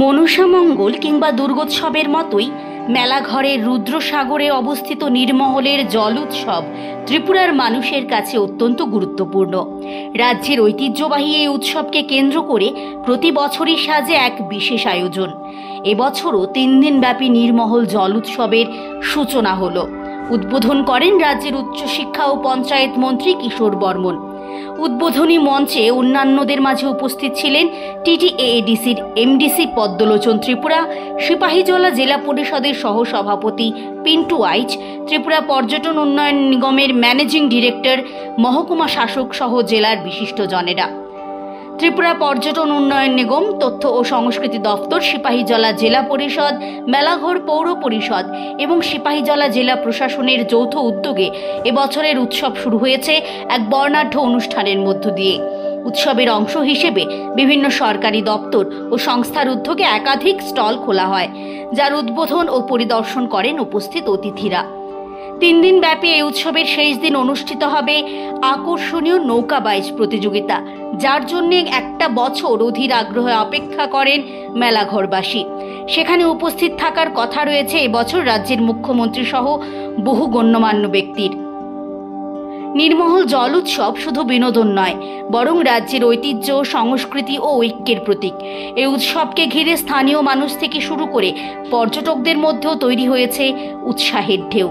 মনসামঙ্গল কিংবা দুর্গোৎসবের মতোই মেলাঘরের রুদ্রসাগরে অবস্থিত নীরমহলের জল উৎসব ত্রিপুরার মানুষের কাছে অত্যন্ত গুরুত্বপূর্ণ। রাজ্যের ঐতিহ্যবাহী এই উৎসবকে কেন্দ্র করে প্রতি বছরই সাজে এক বিশেষ আয়োজন। এবছরও 3 দিনব্যাপী নীরমহল জল উৎসবের সূচনা হলো। উদ্বোধন করেন রাজ্যের উচ্চশিক্ষা ও পঞ্চায়েত মন্ত্রী কিশোর বর্মন। উদ্বোধনী মঞ্চে অন্যান্যদের মাঝে উপস্থিত ছিলেন টিটিএএডিসির এমডিসি পদ্মলোচন ত্রিপুরা, সিপাহীজলা জেলা পরিষদের সহসভাপতি পিন্টু আইচ, ত্রিপুরা পর্যটন উন্নয়ন নিগমের ম্যানেজিং ডিরেক্টর, মহকুমা শাসক সহ জেলার বিশিষ্টজনেরা। ত্রিপুরা পর্যটন উন্নয়ন নিগম, তথ্য ও সংস্কৃতি দপ্তর, সিপাহীজলা জেলা পরিষদ, মেলাঘর পৌর পরিষদ এবং সিপাহীজলা জেলা প্রশাসনের যৌথ উদ্যোগে এবছরের উৎসব শুরু হয়েছে এক বর্ণাঢ্য অনুষ্ঠানের মধ্য দিয়ে। উৎসবের অংশ হিসেবে বিভিন্ন সরকারি দপ্তর ও সংস্থার উদ্যোগে একাধিক স্টল খোলা হয়, যার উদ্বোধন ও পরিদর্শন করেন উপস্থিত অতিথিরা। 3 দিন ব্যাপী এই উৎসবের শেষ দিন অনুষ্ঠিত হবে আকর্ষণীয় নৌকা বাইচ প্রতিযোগিতা, যার জন্য একটা বছর অধীর আগ্রহে অপেক্ষা করেন মেলাঘরবাসী। সেখানে উপস্থিত থাকার কথা রয়েছে এবছর রাজ্যের মুখ্যমন্ত্রী সহ বহু গণ্যমান্য ব্যক্তির। নীরমহল জল উৎসব শুধু বিনোদন নয়, বরং রাজ্যের ঐতিহ্য, সংস্কৃতি ও ঐক্যের প্রতীক। এই উৎসবকে ঘিরে স্থানীয় মানুষ থেকে শুরু করে পর্যটকদের মধ্যেও তৈরি হয়েছে উৎসাহের ঢেউ।